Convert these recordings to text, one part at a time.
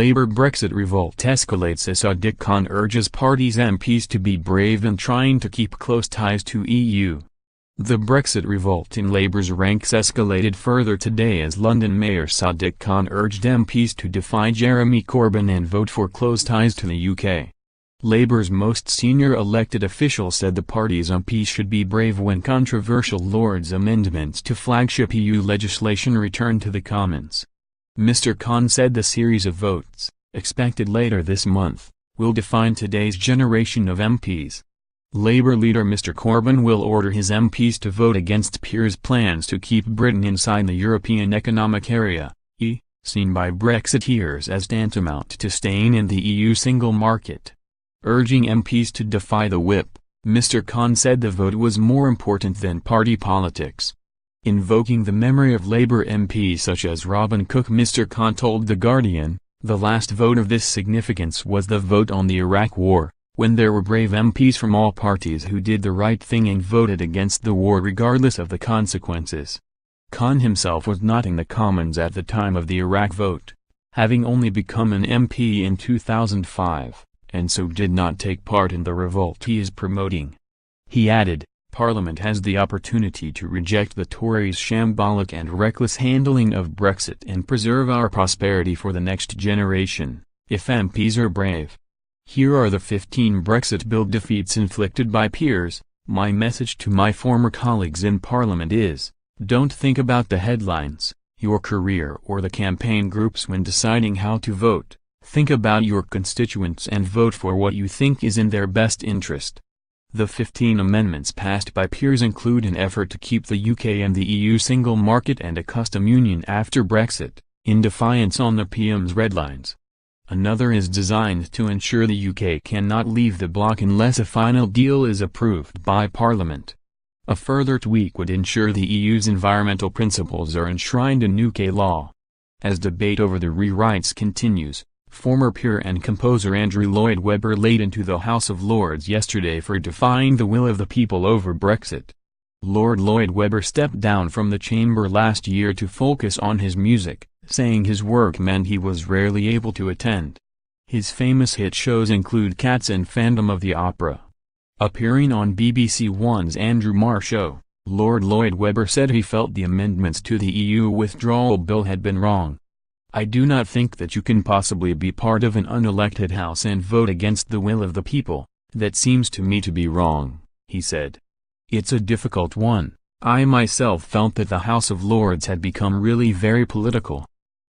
Labour Brexit revolt escalates as Sadiq Khan urges party's MPs to be brave in trying to keep close ties to EU. The Brexit revolt in Labour's ranks escalated further today as London Mayor Sadiq Khan urged MPs to defy Jeremy Corbyn and vote for close ties to the UK. Labour's most senior elected official said the party's MPs should be brave when controversial Lords' amendments to flagship EU legislation return to the Commons. Mr. Khan said the series of votes, expected later this month, will define today's generation of MPs. Labour leader Mr. Corbyn will order his MPs to vote against peers' plans to keep Britain inside the European Economic Area, seen by Brexiteers as tantamount to staying in the EU single market. Urging MPs to defy the whip, Mr. Khan said the vote was more important than party politics. Invoking the memory of Labour MPs such as Robin Cook, Mr. Khan told The Guardian, the last vote of this significance was the vote on the Iraq War, when there were brave MPs from all parties who did the right thing and voted against the war regardless of the consequences. Khan himself was not in the Commons at the time of the Iraq vote, having only become an MP in 2005, and so did not take part in the revolt he is promoting. He added, Parliament has the opportunity to reject the Tories' shambolic and reckless handling of Brexit and preserve our prosperity for the next generation, if MPs are brave. Here are the 15 Brexit bill defeats inflicted by peers. My message to my former colleagues in Parliament is, don't think about the headlines, your career or the campaign groups when deciding how to vote. Think about your constituents and vote for what you think is in their best interest. The 15 amendments passed by peers include an effort to keep the UK and the EU single market and a custom union after Brexit, in defiance on the PM's red lines. Another is designed to ensure the UK cannot leave the bloc unless a final deal is approved by Parliament. A further tweak would ensure the EU's environmental principles are enshrined in UK law. As debate over the rewrites continues, former peer and composer Andrew Lloyd Webber laid into the House of Lords yesterday for defying the will of the people over Brexit. Lord Lloyd Webber stepped down from the chamber last year to focus on his music, saying his work meant he was rarely able to attend. His famous hit shows include Cats and Phantom of the Opera. Appearing on BBC One's Andrew Marr show, Lord Lloyd Webber said he felt the amendments to the EU withdrawal bill had been wrong. I do not think that you can possibly be part of an unelected house and vote against the will of the people. That seems to me to be wrong, he said. It's a difficult one. I myself felt that the House of Lords had become really very political.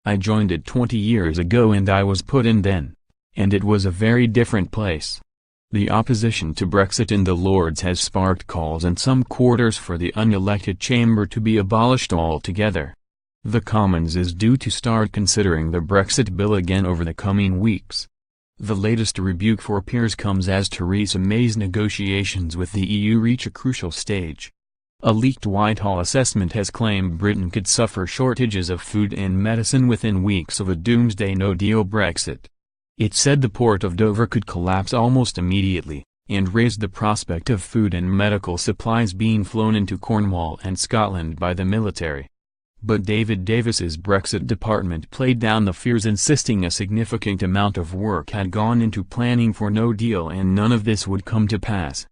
I joined it 20 years ago and I was put in then. And it was a very different place. The opposition to Brexit in the Lords has sparked calls in some quarters for the unelected chamber to be abolished altogether. The Commons is due to start considering the Brexit bill again over the coming weeks. The latest rebuke for peers comes as Theresa May's negotiations with the EU reach a crucial stage. A leaked Whitehall assessment has claimed Britain could suffer shortages of food and medicine within weeks of a doomsday no-deal Brexit. It said the port of Dover could collapse almost immediately, and raised the prospect of food and medical supplies being flown into Cornwall and Scotland by the military. But David Davis's Brexit department played down the fears, insisting a significant amount of work had gone into planning for no deal and none of this would come to pass.